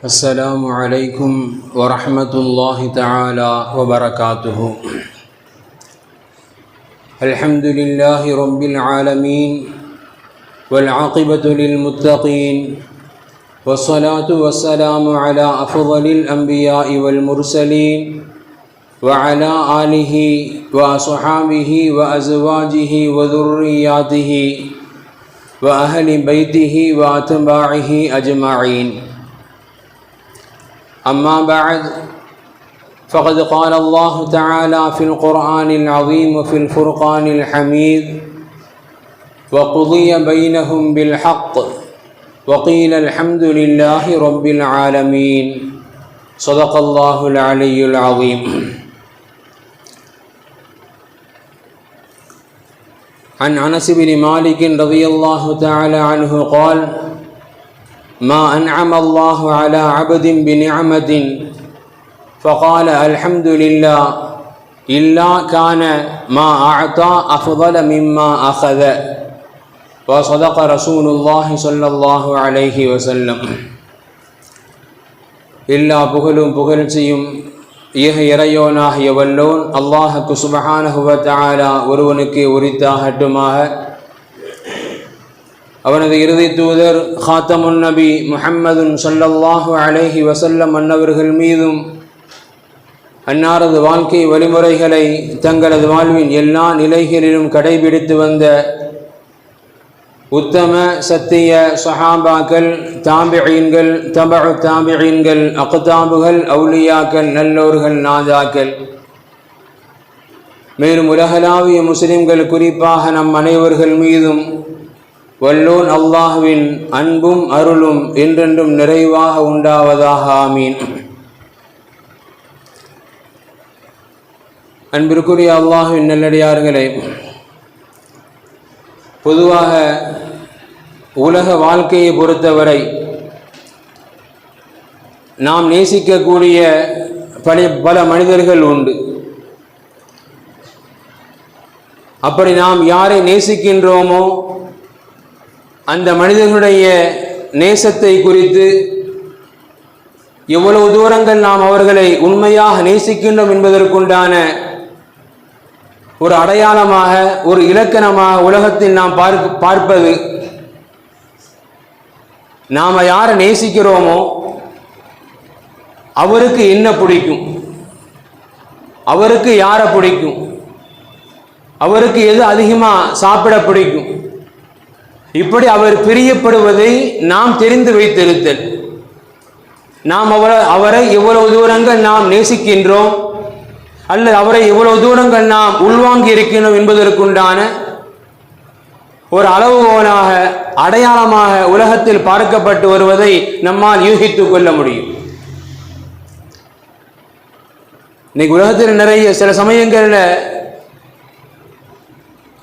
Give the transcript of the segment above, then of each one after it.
السلام عليكم ورحمة الله تعالى وبركاته. الحمد لله رب العالمين والعاقبة للمتقين والصلاة والسلام على أفضل الأنبياء والمرسلين وعلى آله وأصحابه وأزواجه وذرياته وأهل بيته وأتباعه أجمعين. أما بعد، فقد قال الله تعالى في القرآن العظيم وفي الفرقان الحميد: وقضي بينهم بالحق وقيل الحمد لله رب العالمين. صدق الله العلي العظيم. عن أنس بن مالك رضي الله تعالى عنه قال: ما أنعم الله على عبد بنعمة فقال الحمد لله إلا كان ما أعطى أفضل مما أخذ. وصدق رسول الله صلى الله عليه وسلم. எல்லா புகழும் புகழ்ச்சியும் ஏக இறையோனாகிய வல்லோன் அல்லாஹுக்கு சுப்ஹானஹு வ தஆலா ஒருவனுக்கு உரித்தாகட்டுமாக. அவனது இறுதி தூதர் ஹாத்தமுன் நபி முஹம்மதுன் ஸல்லல்லாஹு அலைஹி வஸல்லம் அன்னவர்கள் மீதும் அன்னாரது வாழ்க்கை வழிமுறைகளை தங்களது வாழ்வின் எல்லா நிலைகளிலும் கடைபிடித்து வந்த உத்தம சத்திய சஹாபாக்கள், தாபிஈன்கள், தபஉ தாபிஈன்கள், அக்தாபுகள், அவுலியாக்கள், நல்லோர்கள், நாதாக்கள், மேலும் உலகளாவிய முஸ்லிம்கள் குறிப்பாக நம் அனைவர்கள் மீதும் வல்லோன் அல்லாஹ்வின் அன்பும் அருளும் என்றென்றும் நிறைவாக உண்டாவதாக. ஆமீன். அன்பிற்குரிய அல்லாஹ்வின் நல்லடியார்களே, பொதுவாக உலக வாழ்க்கையை பொறுத்தவரை நாம் நேசிக்கக்கூடிய பல மனிதர்கள் உண்டு. அப்படி நாம் யாரை நேசிக்கின்றோமோ அந்த மனிதர்களுடைய நேசத்தை குறித்து எவ்வளவு தூரங்கள் நாம் அவர்களை உண்மையாக நேசிக்கின்றோம் என்பதற்குண்டான ஒரு அடையாளமாக, ஒரு இலக்கணமாக உலகத்தில் நாம் பார்ப்பது, நாம் யாரை நேசிக்கிறோமோ அவருக்கு என்ன பிடிக்கும், அவருக்கு யாரை பிடிக்கும், அவருக்கு எது அதிகமாக சாப்பிட பிடிக்கும், இப்படி அவர் பிரியப்படுவதை நாம் தெரிந்து வைத்திருத்தல். நாம் அவரை எவ்வளவு தூரங்கள் நாம் நேசிக்கின்றோம் அல்லது அவரை எவ்வளவு தூரங்கள் நாம் உள்வாங்கி இருக்கின்றோம் என்பதற்குண்டான ஒரு அளவுகோலாக, அடையாளமாக உலகத்தில் பார்க்கப்பட்டு வருவதை நம்மால் யூகித்துக் கொள்ள முடியும். இன்னைக்கு உலகத்தில் நிறைய சில சமயங்களில்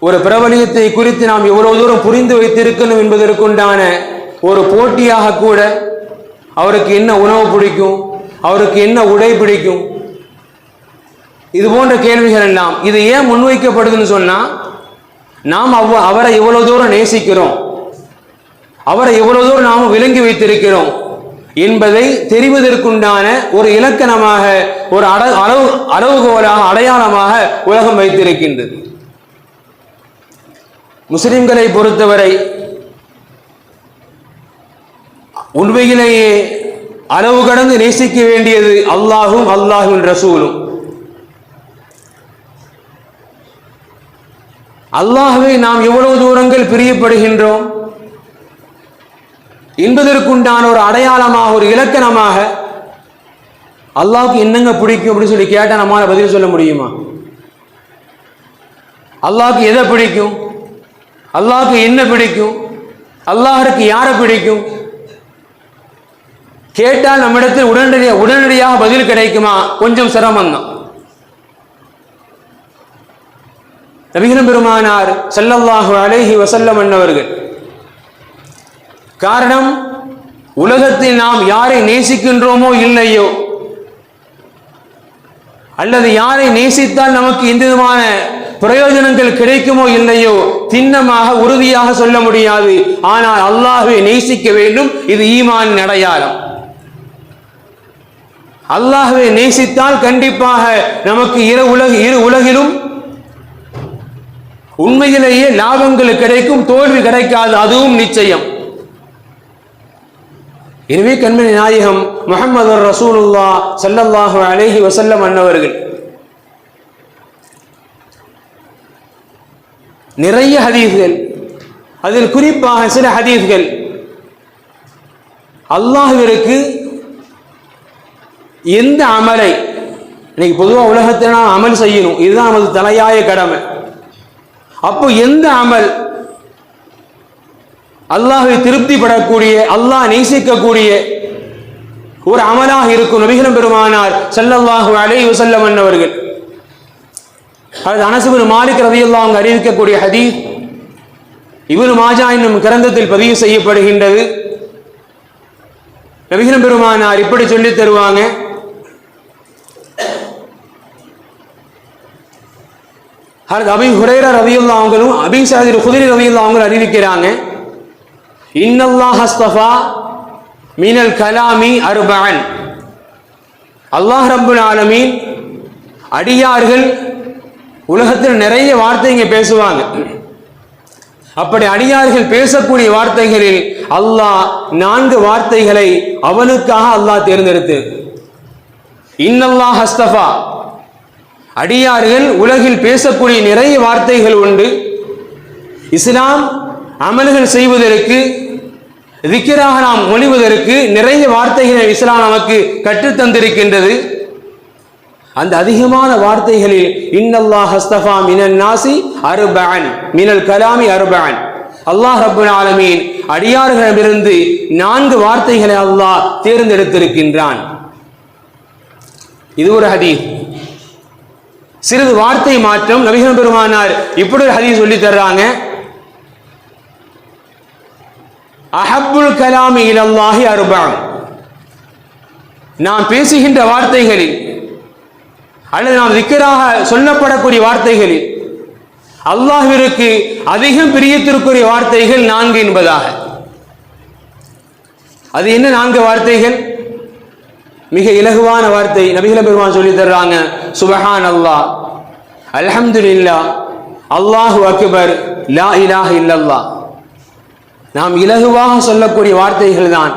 ஒரு பிரபலியத்தை குறித்து நாம் எவ்வளவு தூரம் புரிந்து வைத்திருக்கணும் என்பதற்குண்டான ஒரு போட்டியாக கூட அவருக்கு என்ன உணவு பிடிக்கும், அவருக்கு என்ன உடை பிடிக்கும், இது போன்ற கேள்விகள் எல்லாம் இது ஏன் முன்வைக்கப்படுதுன்னு சொன்னா, நாம் அவரை எவ்வளவு தூரம் நேசிக்கிறோம், அவரை எவ்வளவு தூரம் நாம் விளங்கி வைத்திருக்கிறோம் என்பதை தெரிவதற்குண்டான ஒரு இலக்கணமாக, ஒரு அளவுகோலாக, அடையாளமாக உலகம் வைத்திருக்கின்றது. முஸ்லிம்களை பொறுத்தவரை உண்மையிலேயே அளவு கடந்து நேசிக்க வேண்டியது அல்லாஹும் அல்லாஹ்வின் ரசூலும். அல்லாஹ்வை நாம் எவ்வளவு தூரங்கள் பிரியப்படுகின்றோம் என்பதற்குண்டான ஒரு அடையாளமாக, ஒரு இலக்கணமாக, அல்லாஹ்வுக்கு என்னங்க பிடிக்கும் அப்படின்னு சொல்லி கேட்டால் நம்மால பதில் சொல்ல முடியுமா? அல்லாஹ்வுக்கு எதை பிடிக்கும், அல்லாஹ்வுக்கு என்ன பிடிக்கும், அல்லாஹ்வுக்கு யாரை பிடிக்கும் கேட்டால் நம்மிடத்தில் உடனடியாக பதில் கிடைக்குமா? கொஞ்சம் சிரமம்தான். நபிகள் பெருமானார் ஸல்லல்லாஹு அலைஹி வஸல்லம் அன்னவர்கள், காரணம் உலகத்தில் நாம் யாரை நேசிக்கின்றோமோ இல்லையோ, அல்லது யாரை நேசித்தால் நமக்கு எந்த விதமான பிரயோஜனங்கள் கிடைக்குமோ இல்லையோ திண்ணமாக உறுதியாக சொல்ல முடியாது. ஆனால் அல்லாஹ்வை நேசிக்க வேண்டும், இது ஈமானின் அடையாளம். அல்லாஹ்வை நேசித்தால் கண்டிப்பாக நமக்கு இரு உலகிலும் உண்மையிலேயே லாபங்கள் கிடைக்கும், தோல்வி கிடைக்காது, அதுவும் நிச்சயம். எனவே கண்மணி நாயகம் முஹம்மது ரசூலுல்லாஹ் ஸல்லல்லாஹு அலைஹி வஸல்லம் அன்னவர்கள் நிறைய ஹதீஸ்கள், அதில் குறிப்பாக சில ஹதீஸ்கள் அல்லாஹ்விற்கு எந்த அமலை, இன்னைக்கு பொதுவாக உலகத்தில் நாம் அமல் செய்யணும், இதுதான் நமது தலையாய கடமை. அப்போ எந்த அமல் அல்லாஹ்வை திருப்திப்படக்கூடிய, அல்லாஹ் நேசிக்கக்கூடிய ஒரு அமலாக இருக்கும். நபிகள் பெருமானார் ஸல்லல்லாஹு அலைஹி வஸல்லம் அன்னவர்கள் அது அனஸ் இப்னு மாலிக் ரலியல்லாஹு அன்ஹு அறிவிக்கக்கூடிய ஹதீஸ் இப்னு மாஜா என்னும் கிரந்தத்தில் பதிவு செய்யப்படுகின்றது. நபிகள் பெருமானார் இப்படி சொல்லி தருவாங்க, அபீ ஹுரைரா ரலியல்லாஹு அன்ஹும் அபீ ஸஈத் குத்ரி ரலியல்லாஹு அன்ஹு அறிவிக்கிறாங்க, இன்னல்லாஹ் அஸ்தஃபா மினல் கலாமி அர்பஅன், அல்லாஹ் ரப்புல் ஆலமீன் அடியார்கள் உலகத்தில் நிறைய வார்த்தைங்க பேசுவாங்க. அப்படி அடியார்கள் பேசக்கூடிய வார்த்தைகளில் அல்லாஹ் 4 வார்த்தைகளை அவனுக்காக அல்லாஹ் தேர்ந்தெடுத்து, இன்னல்லாஹ் அஸ்தஃபா, அடியார்கள் உலகில் பேசக்கூடிய நிறைய வார்த்தைகள் உண்டு. இஸ்லாம் அமல்கள் செய்வதற்கு, திக்ராக நாம் மொழிவதற்கு நிறைய வார்த்தைகளை இஸ்லாம் நமக்கு கற்றுத்தந்திருக்கின்றது. அந்த அதிகமான வார்த்தைகளில் இன்னல்லாஹ் அஸ்தஃபா மினன் நாசி அர்பஅன் மினல் கலாமி அர்பஅன், அல்லாஹ் ரப்புல் ஆலமீன் அடியார்களிடமிருந்து 4 வார்த்தைகளை அல்லாஹ் தேர்ந்தெடுத்திருக்கின்றான். இது ஒரு ஹதீஸ். சிறிது வார்த்தை மாற்றம் நபிகள் பெருமானார் இப்படி ஒரு ஹதீஸ் சொல்லி தர்றாங்க, அஹப்புல் கலாமி இலல்லாஹி அர்பஅன், நாம் பேசுகின்ற வார்த்தைகளில் அல்லது நாம் திக்ராக சொல்லப்படக்கூடிய வார்த்தைகளில் அல்லாஹ்விற்கு அதிகம் பிரியத்திற்குரிய வார்த்தைகள் 4 என்பதாக. அது என்ன 4 வார்த்தைகள்? மிக இலகுவான வார்த்தை. நபிகள் பெருமான் சொல்லி தர்றாங்க, சுப்ஹான் அல்லாஹ், அல்ஹம்துலில்லாஹ், அல்லாஹு அக்பர், லா இலாஹ இல்லல்லாஹ். நாம் இலகுவாக சொல்லக்கூடிய வார்த்தைகள் தான்.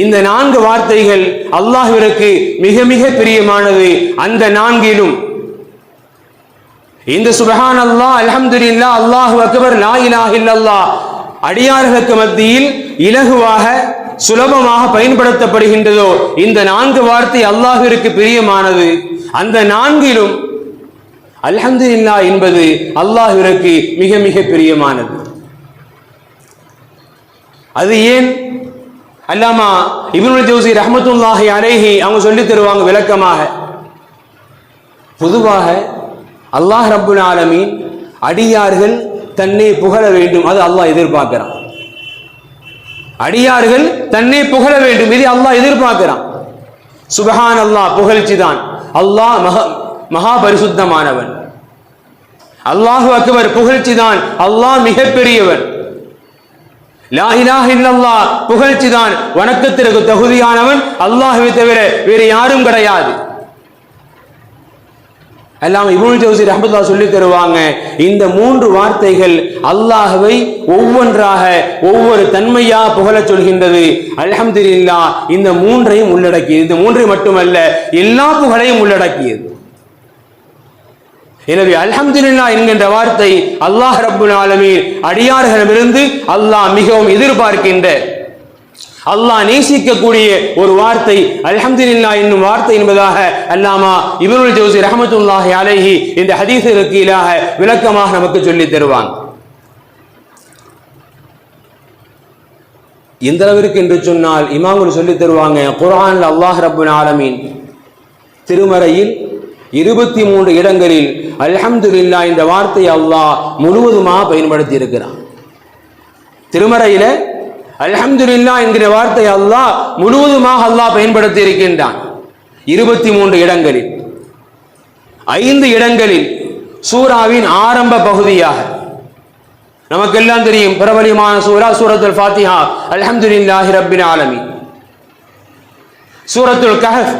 இந்த 4 வார்த்தைகள் அல்லாஹ்விற்கு மிக மிக பிரியமானது. அந்த 4லும் இந்த சுப்ஹான் அல்லாஹ், அல்ஹம்துலில்லாஹ், அல்லாஹு அக்பர், லா இலாஹ இல்லல்லாஹ் அடியார்களுக்கு மத்தியில் இலகுவாக சுலபமாக பயன்படுத்தப்படுகின்றதோ இந்த 4 வார்த்தை அல்லாஹ்விற்கு பிரியமானது. அந்த 4லும் அல்ஹம்துலில்லாஹ் என்பது அல்லாஹ்விற்கு மிக மிக பிரியமானது. அது ஏன்? அல்லாமா இப்னுல் ஜௌஸி ரஹ்மத்துல்லாஹி அலைஹி அவங்க சொல்லி தருவாங்க விளக்கமாக, பொதுவாக அல்லாஹ் ரப்புல் ஆலமீன் அடியார்கள் தன்னை புகழ வேண்டும், அது அல்லாஹ் எதிர்பார்க்கிறான். அடியார்கள் தன்னை புகழ வேண்டும், இது அல்லாஹ் எதிர்பார்க்கிறான். சுப்ஹான் அல்லாஹ் புகழ்ச்சி தான், அல்லாஹ் மகா பரிசுத்தமானவன். அல்லாஹு அக்பர் புகழ்ச்சி தான், அல்லாஹ் மிகப்பெரியவன். லா இலாஹ இல்லல்லாஹ் புகழ்ச்சி தான், வணக்கத்திற்கு தகுதியானவன் அல்லாஹ்வை தவிர வேறு யாரும் கிடையாது. அல்லாமா இப்னுல் ஜௌஸி ரஹ்மத்துல்லாஹி சொல்லி தருவாங்க, இந்த 3 வார்த்தைகள் அல்லாஹ்வை ஒவ்வொன்றாக ஒவ்வொரு தன்மையா புகழ சொல்கின்றது. அல்ஹம்துலில்லாஹ் இந்த 3ஐயும் உள்ளடக்கியது. இந்த 3ஐ மட்டுமல்ல, எல்லா புகழையும் உள்ளடக்கியது. எனவே அல்ஹம்துலில்லாஹ் என்கின்ற வார்த்தை அல்லாஹ் ரப்புல் ஆலமீன் அடியார்களிடமிருந்து அல்லாஹ் மிகவும் எதிர்பார்க்கின்ற, அல்லாஹ் நேசிக்கக்கூடிய ஒரு வார்த்தை அல்ஹம்துலில்லாஹ் என்னும் வார்த்தை என்பதாக அல்லாமா இப்னுல் ஜௌஸி ரஹ்மத்துல்லாஹி அலைஹி இந்த ஹதீஸிற்கு இலாக விளக்கமாக நமக்கு சொல்லி தருவாங்க. எந்த அளவிற்கு என்று சொன்னால் இமாம்கள் சொல்லி தருவாங்க, குர்ஆன்ல அல்லாஹ் ரப்புல் ஆலமீன் திருமறையில் 23 இடங்களில் அல்ஹம்துலில்லாஹ் இந்த வார்த்தையை அல்லாஹ் முழுவதுமாக பயன்படுத்தி இருக்கிறான். திருமறையில அல்ஹம்துலில்லாஹ் என்கிற வார்த்தை அல்லாஹ் முழுவதுமாக அல்லாஹ் பயன்படுத்தி இருக்கின்றான். 23 இடங்களில் 5 இடங்களில் சூராவின் ஆரம்ப பகுதியாக, நமக்கெல்லாம் தெரியும் பிரபலியமான சூரா சூரத்துல் ஃபாத்திஹா, அல்ஹம்துலில்லாஹி ரப்பில் ஆலமீன். சூரத்துல் கஹஃப்,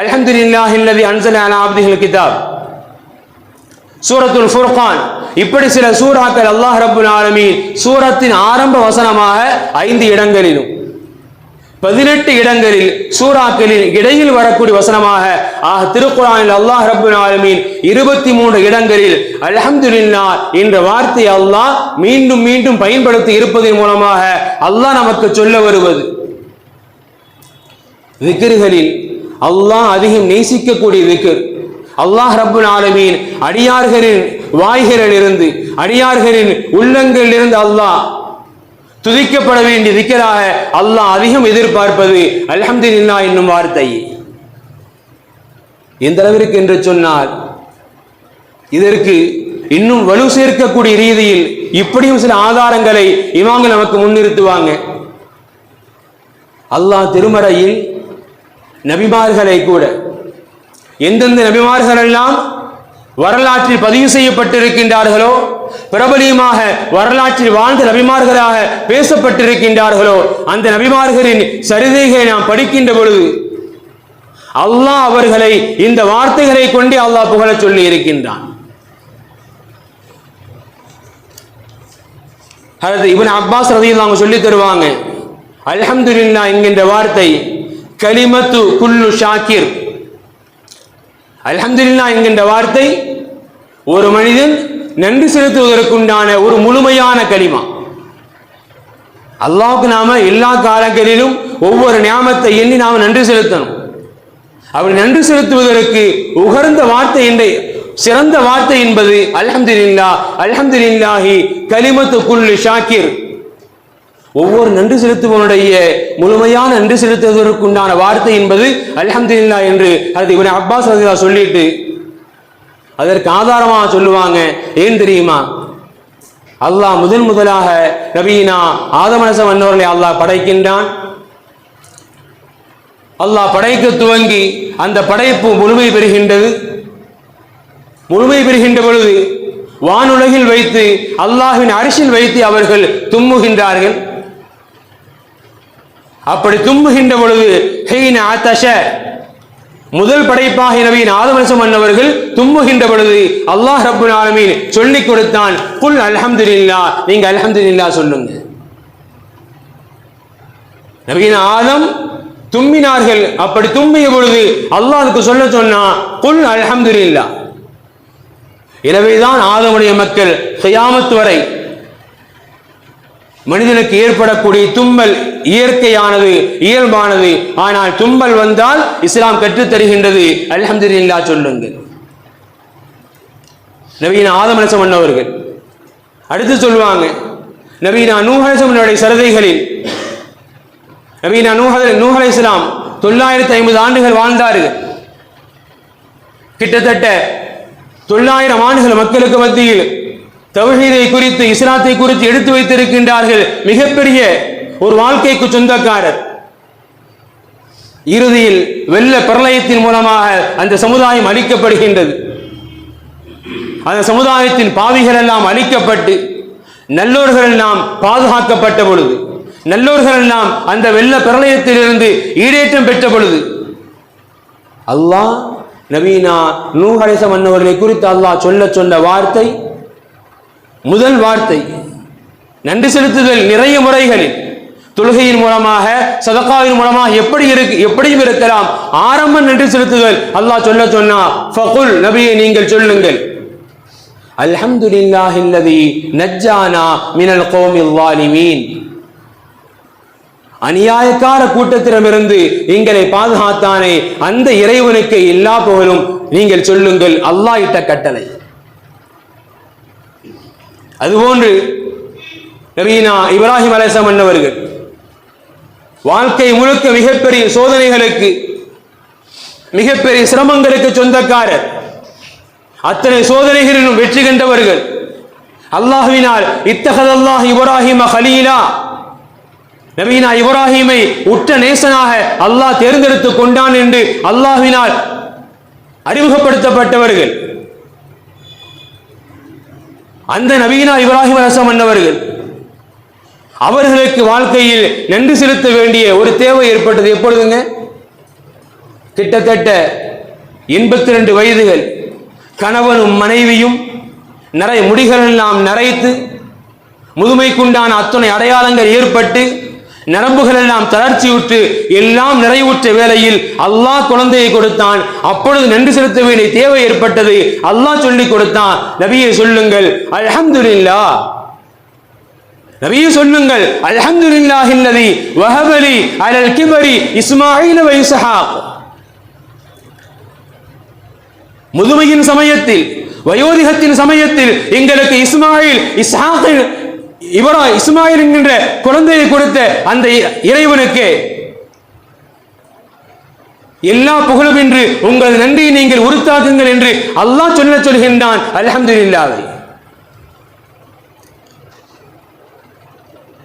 அல்ஹம்துலில்லாஹில்லதி அன்ஸல அலா அப்திஹில் கிதாப், சூரத்துல் ஃபுர்கான், இப்படி சில சூறாக்கள் அல்லாஹ் ரப்புல் ஆலமீன் சூரத்தின் ஆரம்ப வசனமாக 5 இடங்களிலும் 18 இடங்களில் சூறாக்களில் இடையில் வரக்கூடிய வசனமாக திருக்குர்ஆனில் அல்லாஹ் ரப்புல் ஆலமீன் 23 இடங்களில் அல்ஹம்துலில்லாஹ் என்ற வார்த்தையை அல்லாஹ் மீண்டும் மீண்டும் பயன்படுத்தி இருப்பதன் மூலமாக அல்லாஹ் நமக்கு சொல்ல வருவது, திக்ர்களில் அல்லாஹ் அதிகம் நேசிக்கக்கூடிய திக்ர், அல்லாஹ் ரப்புல் ஆலமீன் அடியார்களின் வாய்களிலிருந்து அடியார்களின் உள்ளங்களிலிருந்து அல்லாஹ் துதிக்கப்பட வேண்டிய திக்ராக அல்லாஹ் அதிகம் எதிர்பார்ப்பது அல்ஹம்துலில்லாஹ் என்னும் வார்த்தை. எந்த அளவிற்கு என்று சொன்னால், இதற்கு இன்னும் வலு சேர்க்கக்கூடிய ரீதியில் இப்படியும் சில ஆதாரங்களை இமாம்கள் நமக்கு முன்னிறுத்துவாங்க. அல்லாஹ் திருமறையில் நபிமார்களை கூட எந்தெந்த நபிமார்கள் எல்லாம் வரலாற்றில் பதிவு செய்யப்பட்டிருக்கின்றார்களோ, பிரபலியமாக வரலாற்றில் வாழ்ந்த நபிமார்களாக பேசப்பட்டிருக்கின்றார்களோ, அந்த நபிமார்களின் சரிதைகளை நாம் படிக்கின்ற பொழுது அல்லாஹ் அவர்களை இந்த வார்த்தைகளை கொண்டு அல்லாஹ் புகழ சொல்லி இருக்கின்றான். ஹஜ்ரத் இப்னு அப்பாஸ் ரலியல்லாஹு அன்ஹு சொல்லி தருவாங்க, அல்ஹம்துலில்லாஹ் என்கின்ற வார்த்தை கலிமத்து குல்லு ஷாக்கிர். அல்ஹம்துலில்லாஹ் என்கின்ற வார்த்தை ஒரு மனிதன் நன்றி செலுத்துவதற்குண்டான ஒரு முழுமையான கலிமா. அல்லாஹ்வுக்கு நாம எல்லா காலங்களிலும் ஒவ்வொரு நியாமத்தை எண்ணி நாம நன்றி செலுத்தணும். அப்படி நன்றி செலுத்துவதற்கு உகர்ந்த வார்த்தை என்ற சிறந்த வார்த்தை என்பது அல்ஹம்துலில்லாஹ், அல்ஹம்துலில்லாஹி கலிமத்து குல்லு ஷாக்கிர். ஒவ்வொரு நன்றி செலுத்துவனுடைய முழுமையான நன்றி செலுத்துவதற்குண்டான வார்த்தை என்பது அல்ஹம்துலில்லாஹ் என்று ஹஜ்ரத் இப்னு அப்பாஸ் ரலியல்லாஹு சொல்லிட்டு அதற்கு ஆதாரமாக சொல்லுவாங்க. ஏன் தெரியுமா? அல்லாஹ் முதலாக நபியினா ஆதம் அலைஹிஸ்ஸலாம் அன்னவர்களை அல்லாஹ் படைக்கின்றான். அல்லாஹ் படைக்க துவங்கி அந்த படைப்பு முழுமை பெறுகின்றது. முழுமை பெறுகின்ற பொழுது வானுலகில் வைத்து அல்லாஹ்வின் அரிசில் வைத்து அவர்கள் தும்முகின்றார்கள். அப்படி தும்முகின்ற பொழுது ஹீன ஆதஷ, முதல் படைப்பாக நபியின் ஆதம் அலைஹிஸ்ஸலாம் அன்னவர்கள் தும்முகின்ற பொழுது அல்லாஹ் ரப்புல் ஆலமீன் சொல்லிக் கொடுத்தான், குல் அல்ஹம்துலில்லாஹ், நீங்க அல்ஹம்துலில்லாஹ் சொல்லுங்க. நபியின் ஆதம் தும்மினார்கள். அப்படி தும்மிய பொழுது அல்லாஹ்வுக்கு சொல்ல சொன்னா குல் அல்ஹம்துலில்லாஹ். எனவேதான் ஆதமுடைய மக்கள் கியாமத் வரை மனிதனுக்கு ஏற்படக்கூடிய தும்மல் இயற்கையானது, இயல்பானது. ஆனால் தும்மல் வந்தால் இஸ்லாம் கற்றுத் தருகின்றது அல்ஹம்துலில்லாஹ் சொல்லுங்கள். நபியினா ஆதம் அலைஹிஸ்ஸலாம் அன்னவர்கள் அடுத்து சொல்லுவாங்க, நபியினா நூஹ் அலைஹிஸ்ஸலாமுடைய சரிதைகளில் நபியினா நூஹ் அலைஹிஸ்ஸலாம் 950 ஆண்டுகள் வாழ்ந்தார்கள். கிட்டத்தட்ட 900 ஆண்டுகள் மக்களுக்கு மத்தியில் தௌஹீதை குறித்து, இஸ்லாத்தை குறித்து எடுத்து வைத்திருக்கின்றார்கள். மிகப்பெரிய ஒரு வாழ்க்கைக்கு சொந்தக்காரர். இறுதியில் வெள்ள பிரளயத்தின் மூலமாக அந்த சமுதாயம் அழிக்கப்படுகின்றது. அந்த சமுதாயத்தின் பாவிகள் எல்லாம் அழிக்கப்பட்டு நல்லோர்கள் எல்லாம் பாதுகாக்கப்பட்ட பொழுது, நல்லோர்கள் எல்லாம் அந்த வெள்ள பிரளயத்திலிருந்து ஈடேற்றம் பெற்ற பொழுது அல்லாஹ் நபியினா நூஹ் அலைஹிஸ்ஸலாம் அன்னவர்களை குறித்து அல்லாஹ் சொன்ன வார்த்தை, முதல் வார்த்தை நன்றி செலுத்துதல். நிறைய முறைகளில் தொழுகையின் மூலமாக, சதகாவின் மூலமாக எப்படியும் இருக்கலாம். ஆரம்ப நன்றி செலுத்துதல் அல்லாஹ் சொன்னா ஃபகுல், நபியே நீங்கள் சொல்லுங்கள், அல்ஹம்துலில்லாஹில்லதி நஜ்ஜானா மினல் கௌமில் ஸாலிமீன், அநியாயக்கார கூட்டத்திடமிருந்து எங்களை பாதுகாத்தானே அந்த இறைவனுக்கு எல்லா புகழும் நீங்கள் சொல்லுங்கள். அல்லாஹ் இட்ட கட்டளை. அதுபோன்று நபியினா இப்ராஹிம் அலைஹிஸ்ஸலாம் அன்னவர்கள் வாழ்க்கை முழுக்க மிகப்பெரிய சோதனைகளுக்கு, மிகப்பெரிய சிரமங்களுக்கு சொந்தக்காரர். அத்தனை சோதனைகளிலும் வெற்றி கண்டவர்கள். அல்லாஹ்வினால் இத்தகதல்லாஹ் இப்ராஹிம கலீலா, நபியினா இப்ராஹிமை உற்ற நேசனாக அல்லாஹ் தேர்ந்தெடுத்து கொண்டான் என்று அல்லாஹ்வினால் அறிமுகப்படுத்தப்பட்டவர்கள். அந்த நபியினா இப்ராஹிம் அலைஹிஸ்ஸலாம் அன்னவர்கள் அவர்களுக்கு வாழ்க்கையில் நன்றி செலுத்த வேண்டிய ஒரு தேவை ஏற்பட்டது. எப்பொழுதுங்க? கிட்டத்தட்ட 82 வயதுகள். கணவனும் மனைவியும் நிறைய முடிகள் எல்லாம் நரைத்து முதுமைக்குண்டான அத்துணை அடையாளங்கள் ஏற்பட்டு நரம்புகள் எல்லாம் தளர்ச்சியுற்று எல்லாம் நிறைவுற்ற வேளையில் அல்லாஹ் குழந்தையை கொடுத்தான். அப்பொழுது நன்றி செலுத்த வேண்டிய தேவை ஏற்பட்டது. அல்லாஹ் சொல்லிக் கொடுத்தான், நபியே சொல்லுங்கள் அல்ஹம்துலில்லாஹ், நபியே சொல்லுங்கள் அல்ஹம்துலில்லாஹில்லதி வஹபலி அலல் கிபரி இஸ்மாஈல வ இஸ்ஹாக். முதுமையின் சமயத்தில், வயோதிகத்தின் சமயத்தில் எங்களுக்கு இஸ்மாயில் இஸ்மாயில் என்கின்ற குழந்தையை கொடுத்த அந்த இறைவனுக்கு எல்லா புகழும் என்று உங்கள் நன்றியை நீங்கள் உறுத்தாக்குங்கள் என்று அல்லாஹ் சொல்கின்றான். அல்ஹம்துலில்லாஹ்.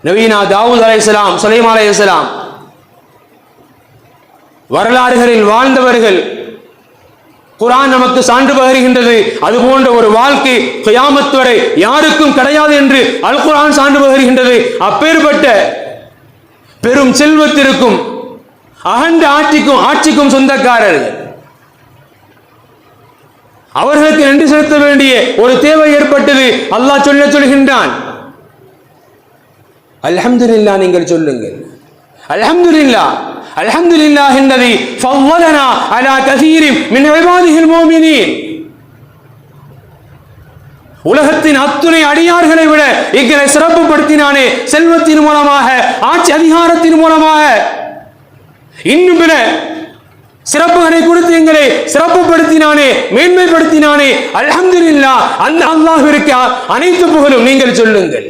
நபீனா தாவூத் அலைஹிஸ்ஸலாம், சுலைமான் அலைஹிஸ்ஸலாம் வரலாறுகளில் வாழ்ந்தவர்கள். குர்ஆன் நமக்கு சான்று பகருகின்றது. அது போன்ற ஒரு வாழ்க்கை கியாமத் வரை யாருக்கும் கிடையாது என்று அல் குர்ஆன் சான்று பகருகின்றது. அப்பேற்பட்ட பெரும் செல்வத்திற்கும் அகண்ட ஆட்சிக்கும் சொந்தக்காரர்கள். அவர்களுக்கு நன்றி செலுத்த வேண்டிய ஒரு தேவை ஏற்பட்டது. அல்லாஹ் சொல்கின்றான், அல்ஹம்துலில்லாஹ் நீங்கள் சொல்லுங்கள். அல்ஹம்துலில்லாஹ் அல்ஹம்துலில்லாஹ் அல்லதி ஃபவ்வலனா அலா கஸீரின் மின் இபாதிஹில் முஃமினீன். உலகத்தின் அத்துணை அடியார்களை விட எங்களை சிறப்புப்படுத்தினானே, செல்வத்தின் மூலமாக, ஆட்சி அதிகாரத்தின் மூலமாக, இன்னும் பிற சிறப்புகளை கொடுத்து எங்களை சிறப்புப்படுத்தினானே, மேன்மைப்படுத்தினானே. அல்ஹம்துலில்லாஹ், அந்த அல்லாஹ்விற்கு அனைத்து புகழும். நீங்கள் சொல்லுங்கள்.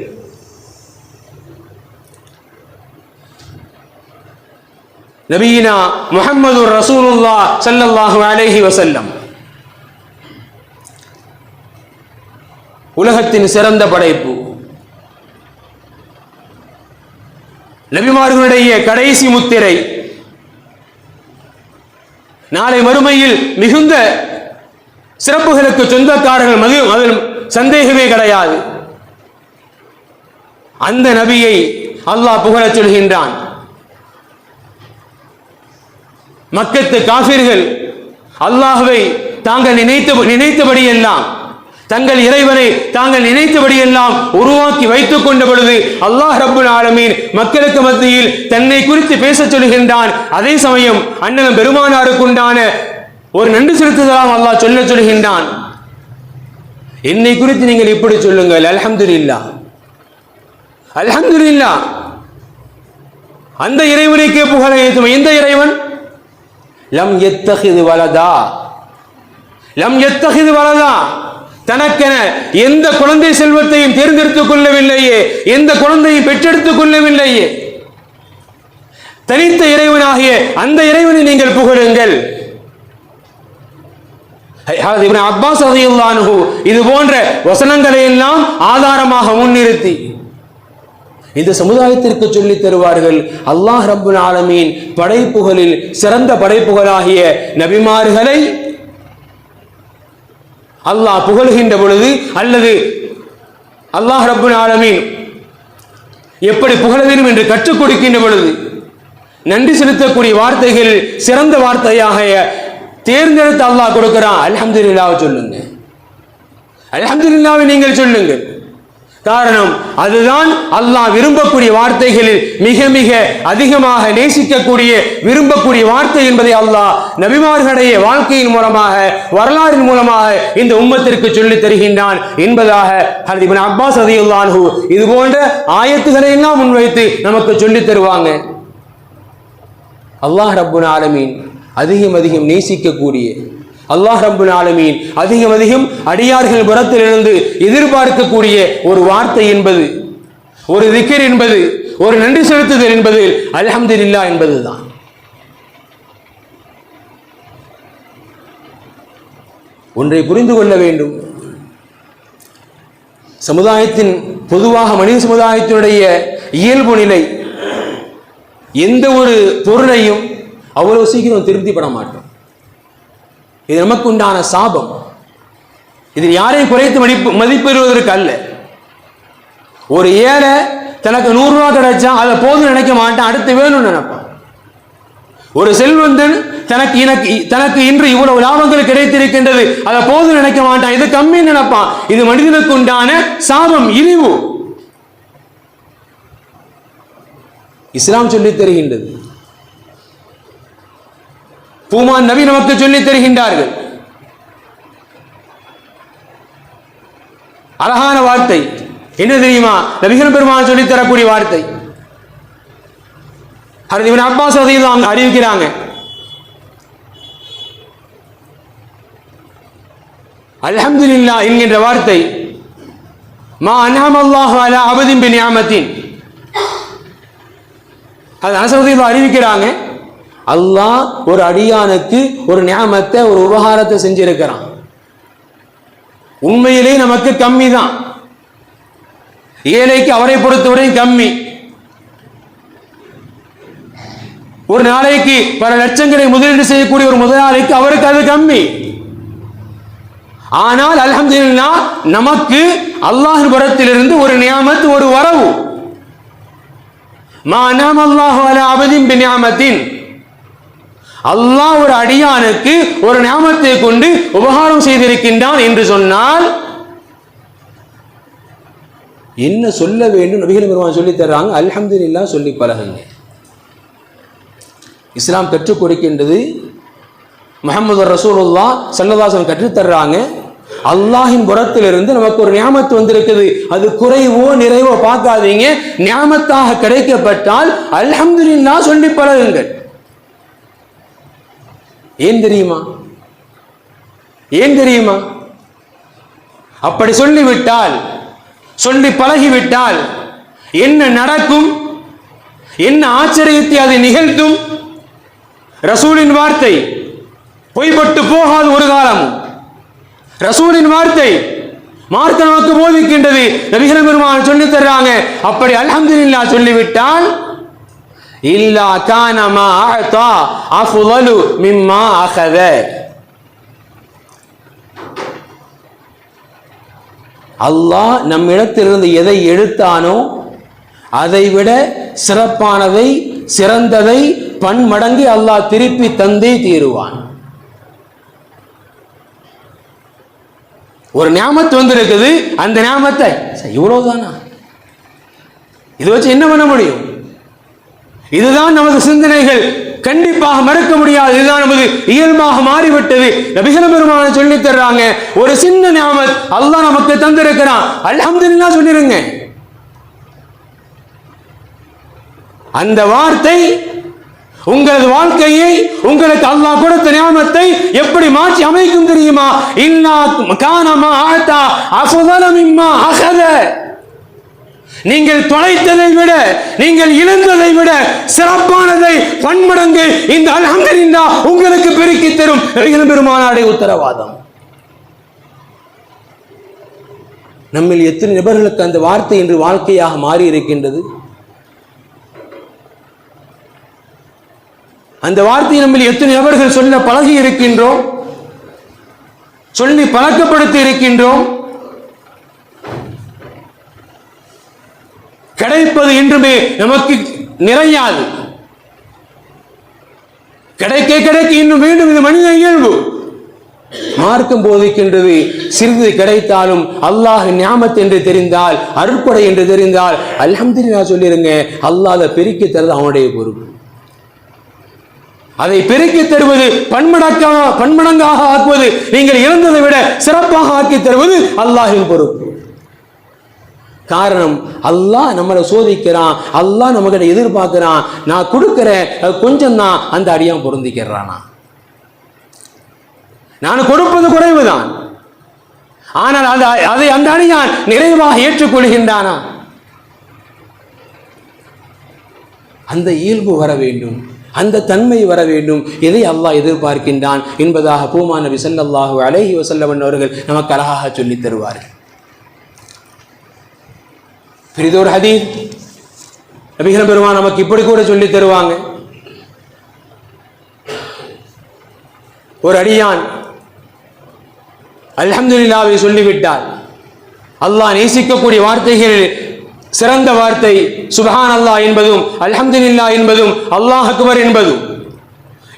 நபியினா முஹம்மது ரசூலுல்லாஹ் ஸல்லல்லாஹு அலைஹி வஸல்லம் உலகத்தின் சிறந்த படைப்பு. நபிமார்களுடைய கடைசி முத்திரை. நாளை மறுமையில் மிகுந்த சிறப்புகளுக்கு சொந்தக்காரர்கள், அதில் சந்தேகமே கிடையாது. அந்த நபியை அல்லாஹ் புகழச் சொல்கின்றான். மக்கத்து காஃபிர்கள் அல்லாஹ்வை தாங்கள் நினைத்தபடியெல்லாம், தங்கள் இறைவனை தாங்கள் நினைத்தபடியெல்லாம் உருவாக்கி வைத்துக் கொண்ட பொழுது அல்லாஹ் ரப்புல் ஆலமீன் மக்களுக்கு மத்தியில் தன்னை குறித்து பேசச் சொல்கின்றான். அதே சமயம் அண்ணன் பெருமானாருக்கு உண்டான ஒரு நன்றி செலுத்துதலாம் அல்லாஹ் சொல்கின்றான். என்னை குறித்து நீங்கள் இப்படி சொல்லுங்கள், அல்ஹம்துலில்லாஹ் அல்ஹம்துலில்லாஹ். அந்த இறைவனுக்கே புகழை ஏத்தும். எந்த இறைவன்? லம் யத்தஹிது வலதா, லம் யத்தஹிது வலதா. தனக்கென எந்த குழந்தை செல்வத்தையும் தேர்ந்தெடுத்துக் கொள்ளவில்லையே, எந்த குழந்தையும் பெற்றெடுத்துக் கொள்ளவில்லையே. தனித்த இறைவனாகிய அந்த இறைவனை நீங்கள் புகழுங்கள். இப்னு அப்பாஸ் ரலியல்லாஹு அன்ஹு இது போன்ற வசனங்களை எல்லாம் ஆதாரமாக முன்னிறுத்தி இந்த சமுதாயத்திற்கு சொல்லித் தருவார்கள். அல்லாஹ் ரப்புல் ஆலமீன் படைப்புகளில் சிறந்த படைப்புகளாகிய நபிமார்களை அல்லாஹ் புகழ்கின்ற பொழுது, அல்லது அல்லாஹ் ரப்புல் ஆலமீன் எப்படி புகழ வேண்டும் என்று கற்றுக் கொடுக்கின்ற பொழுது, நன்றி செலுத்தக்கூடிய வார்த்தைகள் சிறந்த வார்த்தையாக தேர்ந்தெடுத்து அல்லாஹ் கொடுக்கிறான். அல்ஹம்துலில்லாஹ் சொல்லுங்க, அல்ஹம்துலில்லாஹ் நீங்கள் சொல்லுங்கள். காரணம், அதுதான் அல்லாஹ் விரும்பக்கூடிய வார்த்தைகளில் மிக மிக அதிகமாக நேசிக்கக்கூடிய விரும்பக்கூடிய வார்த்தை என்பதை அல்லாஹ் நபிமார்களுடைய வாழ்க்கையின் மூலமாக, வரலாறின் மூலமாக இந்த உம்மத்திற்கு சொல்லித் தருகின்றான் என்பதாக ஹஜ்ரத் இப்னு அப்பாஸ் ரலியல்லாஹு அன்ஹு இது போன்ற ஆயத்துக்களை எல்லாம் முன்வைத்து நமக்கு சொல்லித் தருவாங்க. அல்லாஹ் ரப்புல் ஆலமீன் அதிகம் நேசிக்கக்கூடிய, அல்லாஹ் ரப்புல் ஆலமீன் அதிகம் அடியார்கள் புறத்திலிருந்து எதிர்பார்க்கக்கூடிய ஒரு வார்த்தை என்பது, ஒரு திக்ர் என்பது, ஒரு நன்றி செலுத்துதல் என்பது அல்ஹம்துலில்லாஹ் என்பதுதான். ஒன்றை புரிந்து கொள்ள வேண்டும். சமுதாயத்தின் பொதுவாக மனித சமுதாயத்தினுடைய இயல்பு நிலை, எந்த ஒரு பொருளையும் அவ்வளவு சீக்கிரம் திருப்திப்பட மாட்டோம். இது நமக்கு உண்டான சாபம். இதில் யாரையும் குறைத்து மதிப்பிடுவதற்கு அல்ல. ஒரு ஏழை தனக்கு 100 ரூபாய் கிடைச்சா அதை போதும் நினைக்க மாட்டான், அடுத்து வேணும்னு நினைப்பான். ஒரு செல்வந்தன் தனக்கு இன்று இவ்வளவு லாபங்கள் கிடைத்திருக்கின்றது, அதை போதும் நினைக்க மாட்டான், இது கம்மி நினைப்பான். இது மனிதனுக்கு உண்டான சாபம், இழிவு. இஸ்லாம் சொல்லித் தருகின்றது, பூமான் நபி நமக்கு சொல்லித் தருகின்றார்கள். அழகான வார்த்தை என்ன தெரியுமா? நபிகள் பெருமான் சொல்லித் தரக்கூடிய வார்த்தை. ஹஜ்ரத் இப்னு அப்பாஸ் ரலியல்லாஹு அன்ஹு அறிவிக்கிறாங்க, அல்ஹம்துலில்லாஹ் என்கின்ற வார்த்தை மா அன்ஹமல்லாஹு அலா அபதின் பிநிஅமத்தின். அது அனஸ் ரலியல்லாஹு அறிவிக்கிறாங்க, அல்லாஹ் ஒரு அடியானுக்கு ஒரு நியாமத்தை, ஒரு உபகாரத்தை செஞ்சிருக்கிறான். உண்மையிலே நமக்கு கம்மி தான், ஏழைக்கு அவரை பொறுத்தவரை கம்மி. ஒரு நாளைக்கு பல லட்சங்களை முதலீடு செய்யக்கூடிய ஒரு முதலாளிக்கு அவருக்கு அது கம்மி. ஆனால் அல்ஹம்துலில்லாஹ் நமக்கு அல்லாஹ்வின் புறத்திலிருந்து ஒரு நியாமத், ஒரு வரவு. மா அன்அமல்லாஹு அலா அபதின் பிநிஅமத்தின். அல்லாஹ் ஒரு அடியானுக்கு ஒரு நியாமத்தை கொண்டு உபகாரம் செய்திருக்கின்றான் என்று சொன்னால் என்ன சொல்ல வேண்டும்? நபிகள் பெருமான் சொல்லி தர்றாங்க, அல்ஹம்துலில்லாஹ் சொல்லி பழகுங்க. இஸ்லாம் கற்றுக் கொடுக்கின்றது, முஹம்மது ரசூலுல்லாஹ் ஸல்லல்லாஹு அலைஹி வஸல்லம் கற்றுத் தர்றாங்க, அல்லாஹின் புறத்திலிருந்து நமக்கு ஒரு நியாமத்து வந்திருக்குது, அது குறைவோ நிறைவோ பார்க்காதீங்க, நியாமத்தாக கிடைக்கப்பட்டால் அல்ஹம்துலில்லாஹ் சொல்லி பழகுங்கள். ஏன் தெரியுமா? ஏன் தெரியுமா? அப்படி சொல்லிவிட்டால், சொல்லி பழகிவிட்டால் என்ன நடக்கும்? என்ன ஆச்சரியத்தை அது நிகழ்த்தும்? ரசூலின் வார்த்தை பொய்பட்டு போகாது ஒரு காலமும். ரசூலின் வார்த்தை மார்க்க நமக்கு போதிக்கின்றது, நபிகள் பெருமான் சொல்லி தர்றாங்க. அப்படி அல்ஹம்துலில்லாஹ் சொல்லிவிட்டால் இல்லா கான மா அஅதா அஃலலு மிம்மா அகத. அல்லாஹ் நம்மிடத்திலிருந்து எதை எடுத்தானோ அதை விட சிறப்பானதை, சிறந்ததை பன்மடங்கு அல்லாஹ் திருப்பி தந்தே தீருவான். ஒரு நியாமத்து வந்திருக்குது, அந்த நியாமத்தை இவ்வளவுதானா, இதை வச்சு என்ன பண்ண முடியும்? இதுதான் நமது சிந்தனைகள் கண்டிப்பாக மறுக்க முடியாது. இதுதான் நமது இயல்பாக மாறிவிட்டது. நபிகள் பெருமான் சொல்லி தர்றாங்க, ஒரு சின்ன நியாமத் அல்லாஹ் நமக்கு தந்திருக்கிறான், அல்ஹம்துலில்லாஹ் சொல்லிருங்க. அந்த வார்த்தை உங்களது வாழ்க்கையை, உங்களுக்கு அல்லாஹ் கொடுத்த நியாமத்தை எப்படி மாற்றி அமைக்கும் தெரியுமா? இல்லா கான மா அஅதா அஃலல மிம்மா அகத. நீங்கள் தொலைத்ததை விட, நீங்கள் இழந்ததை விட சிறப்பானதை பன்மடங்கு இந்த அல்ஹம்துலில்லாஹ் உங்களுக்கு பெருக்கி தரும் நபிகள் பெருமானாருடைய உத்தரவாதம். நம்மில் எத்தனை நபர்களுக்கு அந்த வார்த்தை இன்று வாழ்க்கையாக மாறி இருக்கின்றது? அந்த வார்த்தையை நம்மில் எத்தனை நபர்கள் சொல்ல பழகி இருக்கின்றோம், சொல்லி பழக்கப்படுத்தி இருக்கின்றோம்? கிடைப்பது என்றுமே நமக்கு நிறையாது. கிடைக்க கிடைக்க இன்னும் வேண்டும், இது மனித இயல்பு. மார்க்கம் போதிக்கின்றது, சிறிது கிடைத்தாலும் அல்லாஹ் நியாமத் என்று தெரிந்தால், அருட்கொடை என்று தெரிந்தால் அல்ஹம்துலில்லாஹ் சொல்லிருங்க. அல்லாஹ் அதை பெருக்கி தருவது அவனுடைய பொறுப்பு. அதை பெருக்கி தருவது, பன்மடங்காக ஆக்குவது, நீங்கள் இழந்ததை விட சிறப்பாக ஆக்கி தருவது அல்லாஹ்வின் பொறுப்பு. காரணம், அல்லாஹ் நம்மளை சோதிக்கிறான், அல்லாஹ் நம்மகிட்ட எதிர்பார்க்கிறான். நான் கொடுக்கிறேன், கொஞ்சம் தான், அந்த அடியான் பொருந்திக்கிறானா? நான் கொடுப்பது குறைவுதான், ஆனால் அதை அந்த அடியான் நிறைவாக ஏற்றுக்கொள்கின்றானா? அந்த இயல்பு வர வேண்டும், அந்த தன்மை வர வேண்டும். எதை அல்லாஹ் எதிர்பார்க்கின்றான் என்பதாக பூமான் நபி ஸல்லல்லாஹு அலைஹி வஸல்லம் அவர்கள் நமக்கு அழகாக சொல்லித் தருவார்கள். பெரிதொரு ஹதீஸ் நபிகள் பெருமான் நமக்கு இப்படி கூட சொல்லி தருவாங்க. ஒரு அடியான் அல்ஹம்துலில்லாஹ்வை சொல்லிவிட்டால், அல்லாஹ் நேசிக்கக்கூடிய வார்த்தைகளில் சிறந்த வார்த்தை சுப்ஹானல்லாஹ் என்பதும், அல்ஹம்துலில்லாஹ் என்பதும், அல்லாஹ் அக்பர் என்பதும்.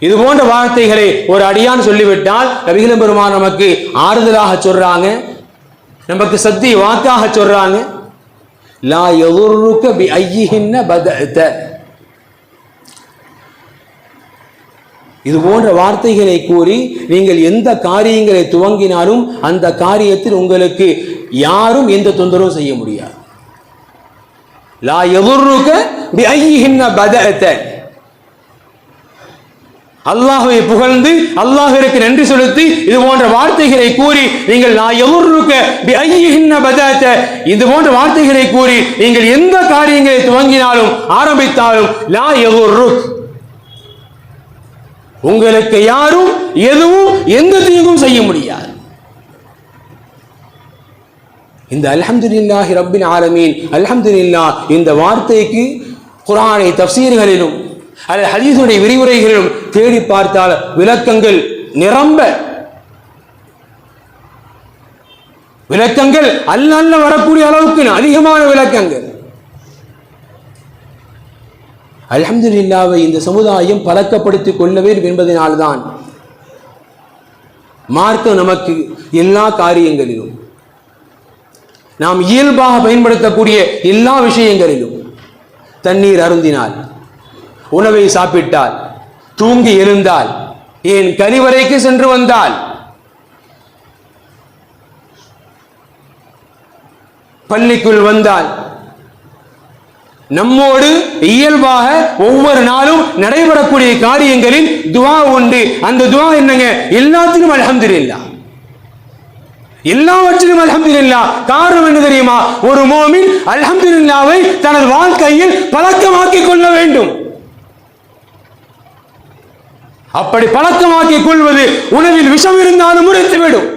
இது போன்ற வார்த்தைகளை ஒரு அடியான் சொல்லிவிட்டால் நபிகள் பெருமான் நமக்கு ஆறுதலாக சொல்றாங்க, நமக்கு சத்திய வாக்காக சொல்றாங்க, லா யதுர்ருக பி ஐயிஹின்ன பதஅத. இது போன்ற வார்த்தைகளை கூறி நீங்கள் எந்த காரியங்களை துவங்கினாலும் அந்த காரியத்தில் உங்களுக்கு யாரும் எந்த தொந்தரவும் செய்ய முடியாது. லா யதுர்ருக பி ஐயிஹின்ன பதஅத. அல்லாஹ்வை புகழ்ந்து அல்லாஹ்விற்கு நன்றி செலுத்தி இது போன்ற வார்த்தைகளை கூறி நீங்கள் லா யதுர்ருக பி ஐயிஹின்ன பதஅத, இது போன்ற வார்த்தைகளை கூறி நீங்கள் எந்த காரியங்களை துவங்கினாலும் ஆரம்பித்தாலும் லா யதுர்ருக், உங்களுக்கு யாரும் எதுவும் எந்த தீங்கும் செய்ய முடியாது. இந்த அல்ஹம்துலில்லாஹி ரப்பில் ஆலமீன், அல்ஹம்துலில்லாஹ் இந்த வார்த்தைக்கு குர்ஆனை தஃப்சீர்களிலும் அல்லது ஹதீஸுடைய விரிவுரைகளிலும் தேடி பார்த்தால் விளக்கங்கள் நிரம்ப, விளக்கங்கள் அல்ல வரக்கூடிய அளவுக்கு அதிகமான விளக்கங்கள். அல்ஹம்துலில்லாஹ்வை இந்த சமுதாயம் பழக்கப்படுத்திக் கொள்ள வேண்டும் என்பதனால்தான் மார்க்கம் நமக்கு எல்லா காரியங்களிலும் நாம் இயல்பாக பயன்படுத்தக்கூடிய எல்லா விஷயங்களிலும், தண்ணீர் அருந்தினால், உணவை சாப்பிட்டால், தூங்கி எழுந்தால், ஏன் கழிவறைக்கு சென்று வந்தால், பள்ளிக்குள் வந்தால், நம்மோடு இயல்பாக ஒவ்வொரு நாளும் நடைபெறக்கூடிய காரியங்களில் துஆ உண்டு. அந்த துஆ என்னங்க? எல்லாத்திலும் அல்ஹம்துலில்லாஹ், எல்லாவற்றிலும் அல்ஹம்துலில்லாஹ். காரணம் என்ன தெரியுமா? ஒரு மோமின் அல்ஹம்துலில்லாஹ்வை தனது வாழ்க்கையில் பழக்கமாக்கிக் கொள்ள வேண்டும். அப்படி பழக்கமாக்கிக் கொள்வது உணவில் விஷம் இருந்தாலும் முறித்துவிடும்.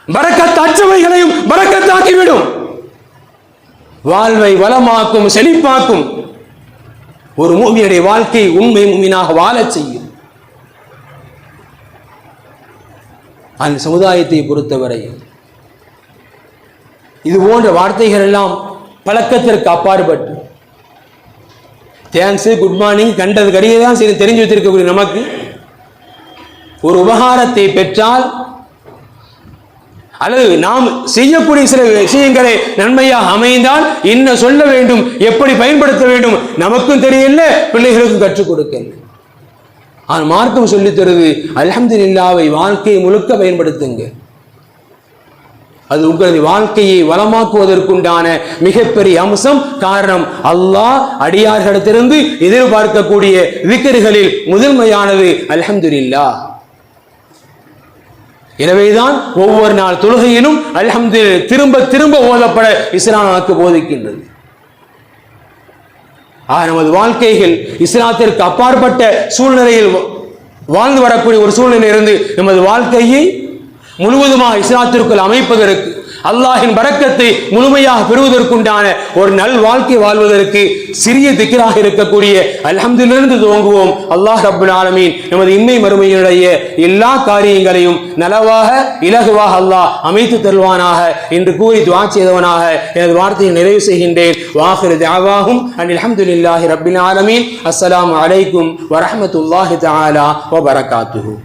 பரக்கத் அற்றவைகளையும் பரக்கத்தாக்கிவிடும். வாழ்வை வளமாக்கும், செழிப்பாக்கும். ஒரு மூமினுடைய வாழ்க்கை உண்மை மூமினாக வாழச் செய்யும். அந்த சமுதாயத்தை பொறுத்தவரை இது போன்ற வார்த்தைகள் எல்லாம் பழக்கத்திற்கு அப்பாற்பட்டு, தேங்க்ஸ், குட் மார்னிங் கண்டது கடியே தான் சரி தெரிஞ்சு வச்சிருக்கக்கூடிய நமக்கு ஒரு உபகாரத்தை பெற்றால் அல்லது நாம் செய்யக்கூடிய சில விஷயங்களை நன்மையாக அமைந்தால் என்ன சொல்ல வேண்டும், எப்படி பயன்படுத்த வேண்டும் நமக்கும் தெரியல, பிள்ளைகளுக்கும் கற்றுக் கொடுக்கல. ஆனால் மார்க்கம் சொல்லித் தருது, அல்ஹம்துலில்லாஹ்வை வாழ்க்கையை முழுக்க பயன்படுத்துங்க. அது உங்களது வாழ்க்கையை வளமாக்குவதற்குண்டான மிகப்பெரிய அம்சம். காரணம், அல்லாஹ் அடியார்களிடத்திலிருந்து எதிர்பார்க்கக்கூடிய விக்ர்களில் முதன்மையானது அல்ஹம்துலில்லாஹ். எனவேதான் ஒவ்வொரு நாள் தொழுகையிலும் அல்ஹம்துலில்லாஹ் திரும்ப திரும்ப ஓதப்பட இஸ்லாம் நமக்கு போதிக்கின்றது. நமது வாழ்க்கைகள் இஸ்லாத்திற்கு அப்பாற்பட்ட சூழ்நிலையில் வாழ்ந்து வரக்கூடிய ஒரு சூழ்நிலை இருந்து நமது வாழ்க்கையை முழுவதுமாக இஸ்லாத்திற்குள் அமைப்பதற்கு, அல்லாஹின் பரக்கத்தை முழுமையாக பெறுவதற்குண்டான ஒரு நல் வாழ்க்கை வாழ்வதற்கு சிறிய திக்ராக இருக்கக்கூடிய அல்ஹம்துலில்லாஹ்விலிருந்து துவங்குவோம். அல்லாஹ் ரப்பல் ஆலமீன் நமது இம்மை மறுமையினுடைய எல்லா காரியங்களையும் நலவாக இலகுவாக அல்லாஹ் அமைத்து தருவானாக என்று கூறி துஆ செய்தவனாக எனது வார்த்தையை நிறைவு செய்கின்றேன். வாஹிரு தஅவாஹும் அனில் ஹம்துலில்லாஹி ரப்பில் ஆலமீன். அஸ்ஸலாமு அலைக்கும் வரஹ்மத்துல்லாஹி தஆலா வ பரகாத்துஹு.